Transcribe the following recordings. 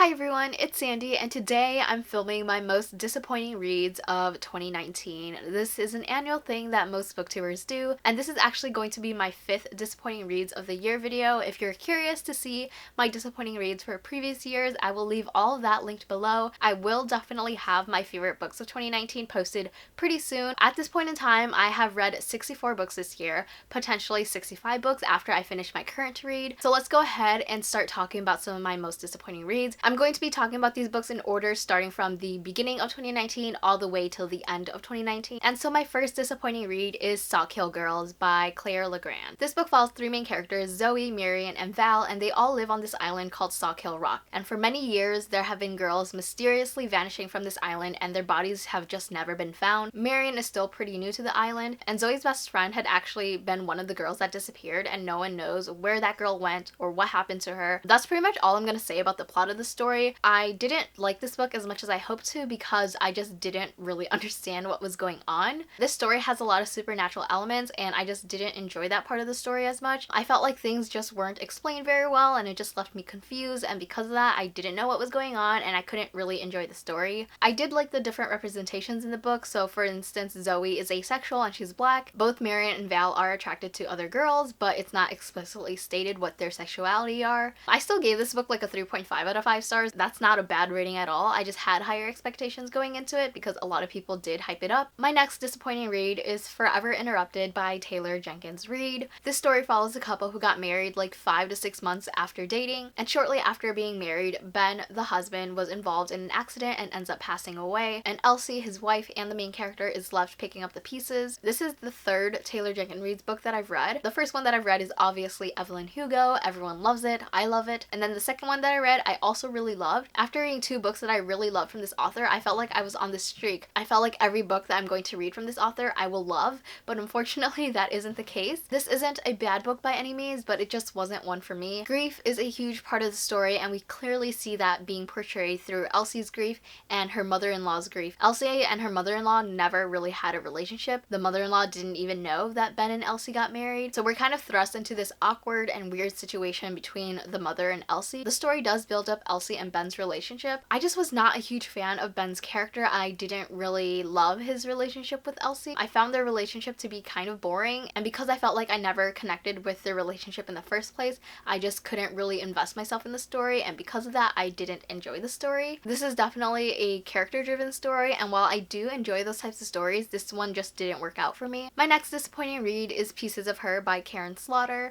Hi everyone, it's Sandy, and today I'm filming my most disappointing reads of 2019. This is an annual thing that most booktubers do, and this is actually going to be my 5th disappointing reads of the year video. If you're curious to see my disappointing reads for previous years, I will leave all of that linked below. I will definitely have my favorite books of 2019 posted pretty soon. At this point in time, I have read 64 books this year, potentially 65 books after I finish my current read. So let's go ahead and start talking about some of my most disappointing reads. I'm going to be talking about these books in order starting from the beginning of 2019 all the way till the end of 2019. And so my first disappointing read is Sawkill Girls by Legrand. This book follows 3 main characters, Zoe, Maureen, and Val, and they all live on this island called Sawkill Rock. And for many years, there have been girls mysteriously vanishing from this island and their bodies have just never been found. Maureen is still pretty new to the island, and Zoe's best friend had actually been one of the girls that disappeared, and no one knows where that girl went or what happened to her. That's pretty much all I'm gonna say about the plot of the story. I didn't like this book as much as I hoped to because I just didn't really understand what was going on. This story has a lot of supernatural elements and I just didn't enjoy that part of the story as much. I felt like things just weren't explained very well and it just left me confused, and because of that I didn't know what was going on and I couldn't really enjoy the story. I did like the different representations in the book. So for instance, Zoe is asexual and she's black. Both Maureen and Val are attracted to other girls, but it's not explicitly stated what their sexuality are. I still gave this book like a 3.5 out of 5 stars. That's not a bad rating at all. I just had higher expectations going into it because a lot of people did hype it up. My next disappointing read is Forever Interrupted by Taylor Jenkins Reid. This story follows a couple who got married like 5 to 6 months after dating, and shortly after being married, Ben, the husband, was involved in an accident and ends up passing away, and Elsie, his wife and the main character, is left picking up the pieces. This is the 3rd Taylor Jenkins Reid's book that I've read. The first one that I've read is obviously Evelyn Hugo. Everyone loves it. I love it. And then the second one that I read, I also really loved. After reading 2 books that I really loved from this author, I felt like I was on this streak. I felt like every book that I'm going to read from this author I will love, but unfortunately that isn't the case. This isn't a bad book by any means, but it just wasn't one for me. Grief is a huge part of the story, and we clearly see that being portrayed through Elsie's grief and her mother-in-law's grief. Elsie and her mother-in-law never really had a relationship. The mother-in-law didn't even know that Ben and Elsie got married, so we're kind of thrust into this awkward and weird situation between the mother and Elsie. The story does build up Elsie and Ben's relationship. I just was not a huge fan of Ben's character. I didn't really love his relationship with Elsie. I found their relationship to be kind of boring, and because I felt like I never connected with their relationship in the first place, I just couldn't really invest myself in the story, and because of that I didn't enjoy the story. This is definitely a character-driven story, and while I do enjoy those types of stories, this one just didn't work out for me. My next disappointing read is Pieces of Her by Karin.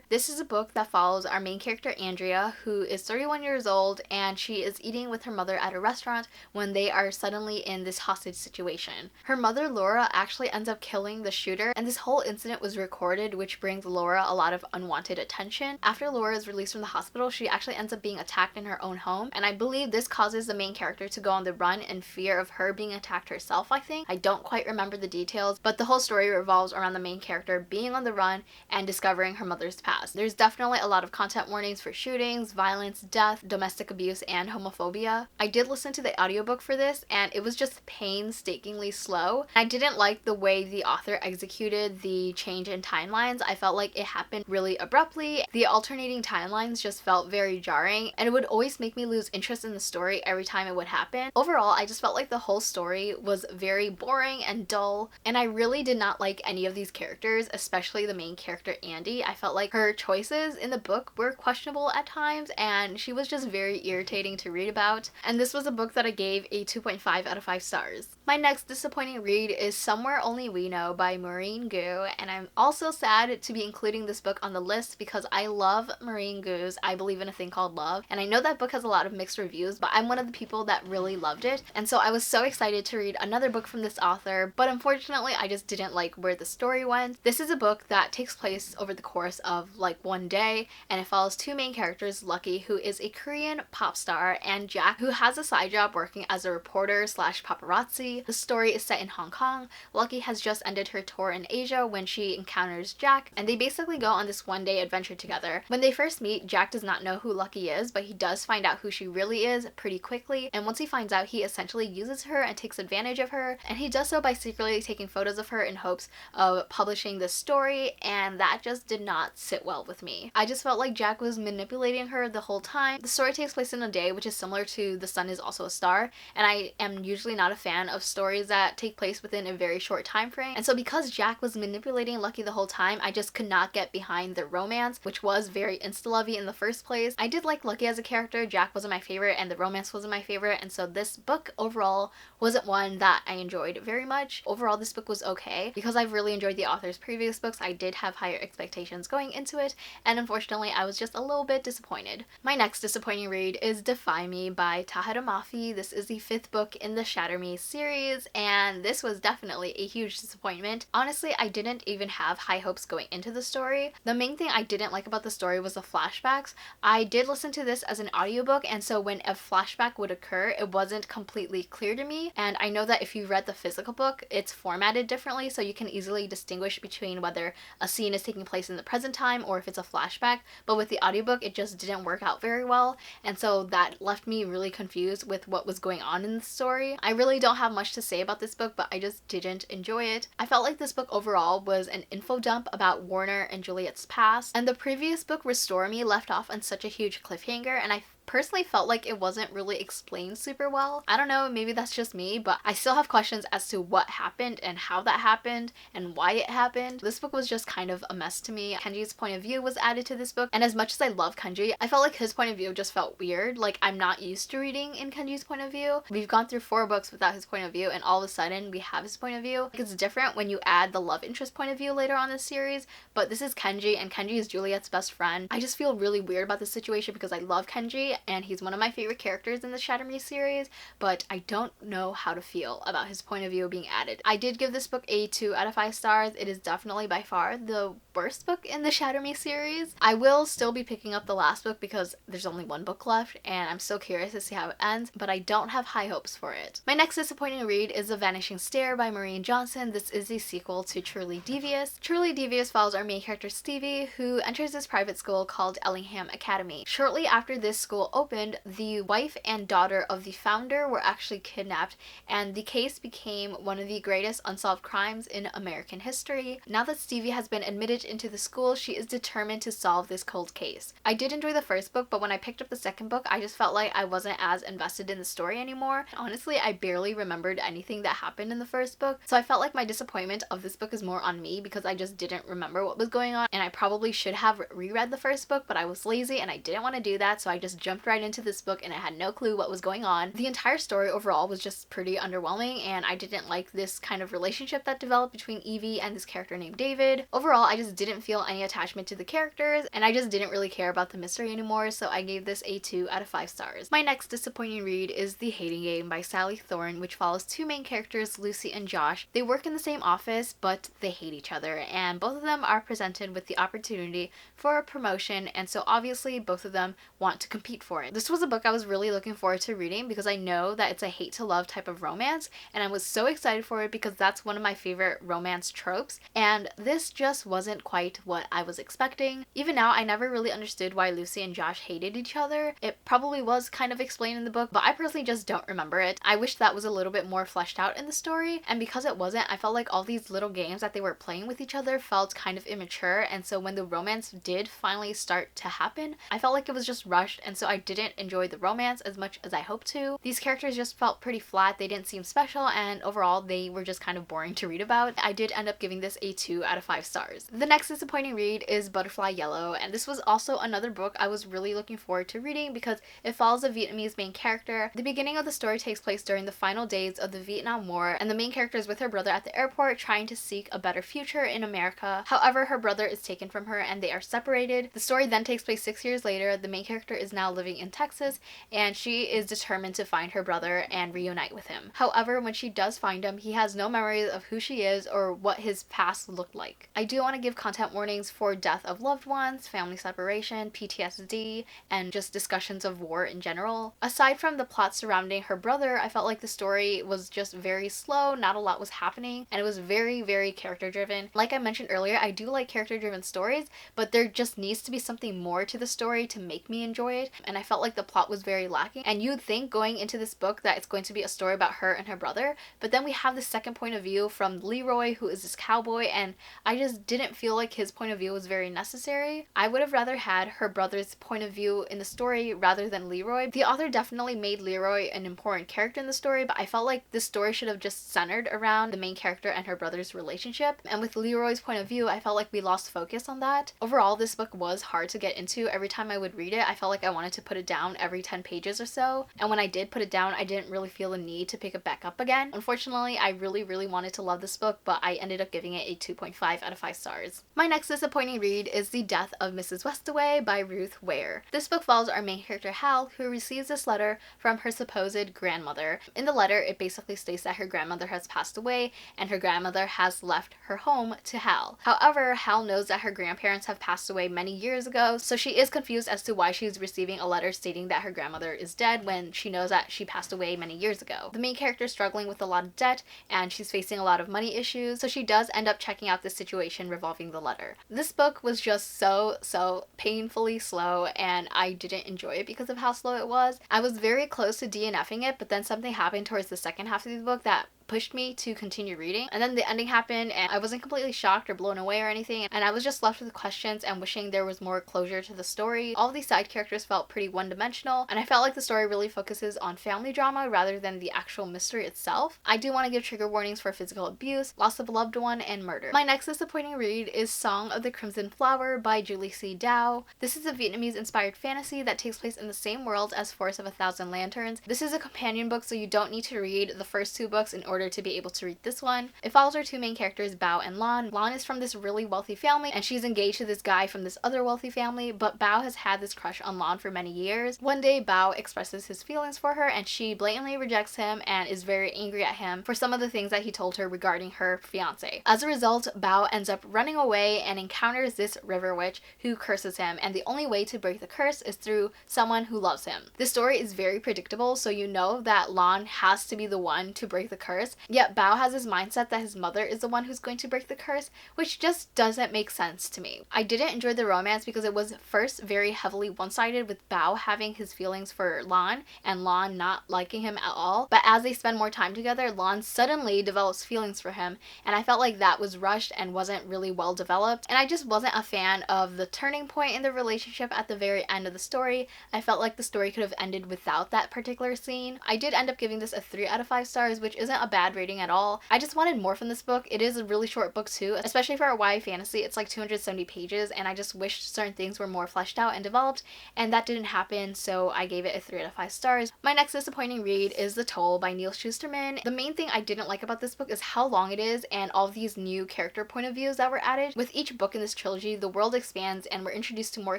This is a book that follows our main character Andrea, who is 31 years old, and she is eating with her mother at a restaurant when they are suddenly in this hostage situation. Her mother Laura actually ends up killing the shooter, and this whole incident was recorded, which brings Laura a lot of unwanted attention. After Laura is released from the hospital, she actually ends up being attacked in her own home, and I believe this causes the main character to go on the run in fear of her being attacked herself. I don't quite remember the details, but the whole story revolves around the main character being on the run and discovering her mother's past. There's definitely a lot of content warnings for shootings, violence, death, domestic abuse, and homophobia. I did listen to the audiobook for this, and it was just painstakingly slow. I didn't like the way the author executed the change in timelines. I felt like it happened really abruptly. The alternating timelines just felt very jarring, and it would always make me lose interest in the story every time it would happen. Overall, I just felt like the whole story was very boring and dull, and I really did not like any of these characters, especially the main character Andy. I felt like her choices in the book were questionable at times, and she was just very irritating to read about, and this was a book that I gave a 2.5 out of 5 stars. My next disappointing read is Somewhere Only We Know by Maureen, and I'm also sad to be including this book on the list because I love Maureen Gu's I Believe in a Thing Called Love, and I know that book has a lot of mixed reviews, but I'm one of the people that really loved it, and so I was so excited to read another book from this author, but unfortunately I just didn't like where the story went. This is a book that takes place over the course of like one day, and it follows 2 main characters, Lucky, who is a Korean pop star, and Jack, who has a side job working as a reporter slash paparazzi. Lucky. The story is set in Hong Kong. Lucky has just ended her tour in Asia when she encounters Jack, and they basically go on this one-day adventure together. When they first meet, Jack does not know who Lucky is, but he does find out who she really is pretty quickly, and once he finds out, he essentially uses her and takes advantage of her, and he does so by secretly taking photos of her in hopes of publishing this story, and that just did not sit well with me. I just felt like Jack was manipulating her the whole time. The story takes place in a day, which is similar to The Sun is Also a Star, and I am usually not a fan of stories that take place within a very short time frame, and so because Jack was manipulating Lucky the whole time, I just could not get behind the romance, which was very insta-lovey in the first place. I did like Lucky as a character, Jack wasn't my favorite, and the romance wasn't my favorite, and so this book overall wasn't one that I enjoyed very much. Overall, this book was okay. Because I've really enjoyed the author's previous books, I did have higher expectations going into it, and unfortunately I was just a little bit disappointed. My next disappointing read is Defy Me by Tahereh Mafi. This is the 5th book in the Shatter Me series, and this was definitely a huge disappointment. Honestly, I didn't even have high hopes going into the story. The main thing I didn't like about the story was the flashbacks. I did listen to this as an audiobook, and so when a flashback would occur, it wasn't completely clear to me, and I know that if you read the physical book, it's formatted differently, so you can easily distinguish between whether a scene is taking place in the present time or if it's a flashback, but with the audiobook, it just didn't work out very well, and so that left me really confused with what was going on in the story. I really don't have much to say about this book, but I just didn't enjoy it. I felt like this book overall was an info dump about Warner and Juliet's past, and the previous book, Restore Me, left off on such a huge cliffhanger, and I personally felt like it wasn't really explained super well. I don't know, maybe that's just me, but I still have questions as to what happened and how that happened and why it happened. This book was just kind of a mess to me. Kenji's point of view was added to this book, and as much as I love Kenji, I felt like his point of view just felt weird. Like, I'm not used to reading in Kenji's point of view. We've gone through 4 books without his point of view, and all of a sudden we have his point of view. Like, it's different when you add the love interest point of view later on this series, but this is Kenji, and Kenji is Juliet's best friend. I just feel really weird about this situation because I love Kenji, and he's one of my favorite characters in the Shatter Me series, but I don't know how to feel about his point of view being added. I did give this book a 2 out of 5 stars. It is definitely by far the worst book in the Shatter Me series. I will still be picking up the last book because there's only 1 book left, and I'm so curious to see how it ends, but I don't have high hopes for it. My next disappointing read is The Vanishing Star by Maureen Johnson. This is the sequel to Truly Devious. Truly Devious follows our main character Stevie, who enters this private school called Ellingham Academy. Shortly after this school opened, the wife and daughter of the founder were actually kidnapped, and the case became one of the greatest unsolved crimes in American history. Now that Stevie has been admitted into the school, she is determined to solve this cold case. I did enjoy the first book, but when I picked up the second book, I just felt like I wasn't as invested in the story anymore. Honestly, I barely remembered anything that happened in the first book, so I felt like my disappointment of this book is more on me because I just didn't remember what was going on, and I probably should have reread the first book, but I was lazy and I didn't want to do that, so I just jumped right into this book and I had no clue what was going on. The entire story overall was just pretty underwhelming, and I didn't like this kind of relationship that developed between Evie and this character named David. Overall, I just didn't feel any attachment to the characters, and I just didn't really care about the mystery anymore, so I gave this a 2 out of 5 stars. My next disappointing read is The Hating Game by Sally Thorne, which follows 2 main characters, Lucy and Josh. They work in the same office, but they hate each other, and both of them are presented with the opportunity for a promotion, and so obviously both of them want to compete for it. This was a book I was really looking forward to reading because I know that it's a hate to love type of romance, and I was so excited for it because that's one of my favorite romance tropes, and this just wasn't quite what I was expecting. Even now, I never really understood why Lucy and Josh hated each other. It probably was kind of explained in the book, but I personally just don't remember it. I wish that was a little bit more fleshed out in the story, and because it wasn't, I felt like all these little games that they were playing with each other felt kind of immature, and so when the romance did finally start to happen, I felt like it was just rushed, and so I didn't enjoy the romance as much as I hoped to. These characters just felt pretty flat, they didn't seem special, and overall they were just kind of boring to read about. I did end up giving this a 2 out of 5 stars. The next disappointing read is Butterfly Yellow, and this was also another book I was really looking forward to reading because it follows a Vietnamese main character. The beginning of the story takes place during the final days of the Vietnam War, and the main character is with her brother at the airport trying to seek a better future in America. However, her brother is taken from her and they are separated. The story then takes place 6 years later. The main character is now living in Texas, and she is determined to find her brother and reunite with him. However, when she does find him, he has no memories of who she is or what his past looked like. I do want to give content warnings for death of loved ones, family separation, PTSD, and just discussions of war in general. Aside from the plot surrounding her brother, I felt like the story was just very slow, not a lot was happening, and it was very, very character driven. Like I mentioned earlier, I do like character driven stories, but there just needs to be something more to the story to make me enjoy it, and I felt like the plot was very lacking. And you'd think going into this book that it's going to be a story about her and her brother, but then we have the second point of view from Leroy, who is this cowboy, and I just didn't feel like his point of view was very necessary. I would have rather had her brother's point of view in the story rather than Leroy. The author definitely made Leroy an important character in the story, but I felt like this story should have just centered around the main character and her brother's relationship. And with Leroy's point of view, I felt like we lost focus on that. Overall, this book was hard to get into. Every time I would read it, I felt like I wanted to put it down every 10 pages or so. And when I did put it down, I didn't really feel the need to pick it back up again. Unfortunately, I really wanted to love this book, but I ended up giving it a 2.5 out of 5 stars. My next disappointing read is The Death of Mrs. Westaway by Ruth Ware. This book follows our main character Hal, who receives this letter from her supposed grandmother. In the letter, it basically states that her grandmother has passed away and her grandmother has left her home to Hal. However, Hal knows that her grandparents have passed away many years ago, so she is confused as to why she's receiving a letter stating that her grandmother is dead when she knows that she passed away many years ago. The main character is struggling with a lot of debt and she's facing a lot of money issues, so she does end up checking out the situation revolving the letter. This book was just so painfully slow, and I didn't enjoy it because of how slow it was. I was very close to DNFing it, but then something happened towards the second half of the book that pushed me to continue reading, and then the ending happened and I wasn't completely shocked or blown away or anything, and I was just left with questions and wishing there was more closure to the story. All of these side characters felt pretty one-dimensional, and I felt like the story really focuses on family drama rather than the actual mystery itself. I do want to give trigger warnings for physical abuse, loss of a loved one, and murder. My next disappointing read is Song of the Crimson Flower by Julie C. Dow. This is a Vietnamese inspired fantasy that takes place in the same world as Forest of a Thousand Lanterns. This is a companion book, so you don't need to read the first 2 books in order to be able to read this one. It follows our 2 main characters, Bao and Lan. Lan is from this really wealthy family and she's engaged to this guy from this other wealthy family, but Bao has had this crush on Lan for many years. One day, Bao expresses his feelings for her and she blatantly rejects him and is very angry at him for some of the things that he told her regarding her fiance. As a result, Bao ends up running away and encounters this river witch who curses him, and the only way to break the curse is through someone who loves him. This story is very predictable, so you know that Lan has to be the one to break the curse, yet Bao has his mindset that his mother is the one who's going to break the curse, which just doesn't make sense to me. I didn't enjoy the romance because it was first very heavily one-sided, with Bao having his feelings for Lan and Lan not liking him at all, but as they spend more time together, Lan suddenly develops feelings for him, and I felt like that was rushed and wasn't really well developed, and I just wasn't a fan of the turning point in the relationship at the very end of the story. I felt like the story could have ended without that particular scene. I did end up giving this a 3 out of 5 stars, which isn't a bad rating at all. I just wanted more from this book. It is a really short book too, especially for a YA fantasy. It's like 270 pages, and I just wished certain things were more fleshed out and developed, and that didn't happen, so I gave it a 3 out of 5 stars. My next disappointing read is The Toll by Neal Shusterman. The main thing I didn't like about this book is how long it is and all of these new character point of views that were added. With each book in this trilogy, the world expands and we're introduced to more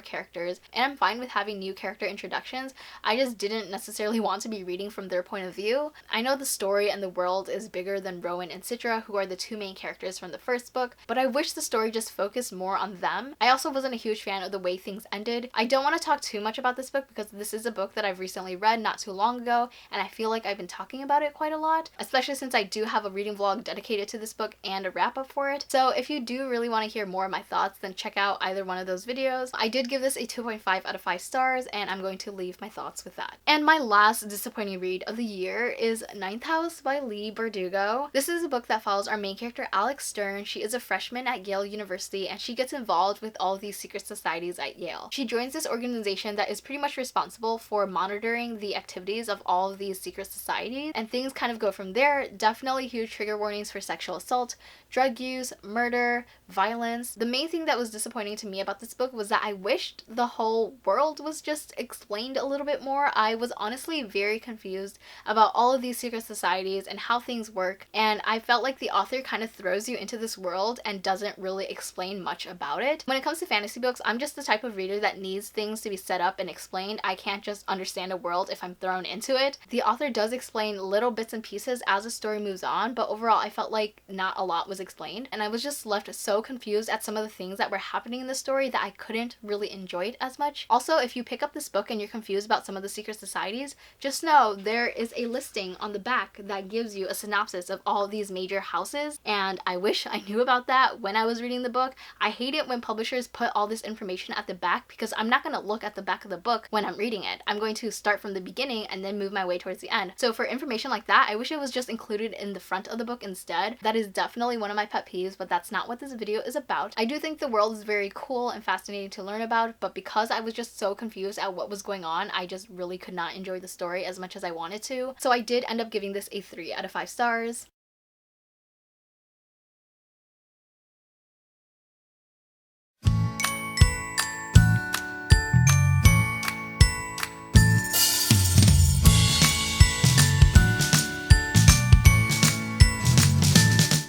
characters, and I'm fine with having new character introductions. I just didn't necessarily want to be reading from their point of view. I know the story and the world is bigger than Rowan and Citra, who are the 2 main characters from the first book, but I wish the story just focused more on them. I also wasn't a huge fan of the way things ended. I don't want to talk too much about this book because this is a book that I've recently read not too long ago, and I feel like I've been talking about it quite a lot, especially since I do have a reading vlog dedicated to this book and a wrap-up for it. So if you do really want to hear more of my thoughts, then check out either one of those videos. I did give this a 2.5 out of 5 stars, and I'm going to leave my thoughts with that. And my last disappointing read of the year is Ninth House by Leigh Bardugo. This is a book that follows our main character Alex Stern. She is a freshman at Yale University and she gets involved with all of these secret societies at Yale. She joins this organization that is pretty much responsible for monitoring the activities of all of these secret societies, and things kind of go from there. Definitely huge trigger warnings for sexual assault, drug use, murder, violence. The main thing that was disappointing to me about this book was that I wished the whole world was just explained a little bit more. I was honestly very confused about all of these secret societies and how things work, and I felt like the author kind of throws you into this world and doesn't really explain much about it. When it comes to fantasy books, I'm just the type of reader that needs things to be set up and explained. I can't just understand a world if I'm thrown into it. The author does explain little bits and pieces as the story moves on, but overall I felt like not a lot was explained, and I was just left so confused at some of the things that were happening in the story that I couldn't really enjoy it as much. Also, if you pick up this book and you're confused about some of the secret societies, just know there is a listing on the back that gives you a synopsis of all of these major houses, and I wish I knew about that when I was reading the book. I hate it when publishers put all this information at the back, because I'm not going to look at the back of the book when I'm reading it. I'm going to start from the beginning and then move my way towards the end. So for information like that, I wish it was just included in the front of the book instead. That is definitely one of my pet peeves, but that's not what this video is about. I do think the world is very cool and fascinating to learn about, but because I was just so confused at what was going on, I just really could not enjoy the story as much as I wanted to. So I did end up giving this a 3 out of 5 stars.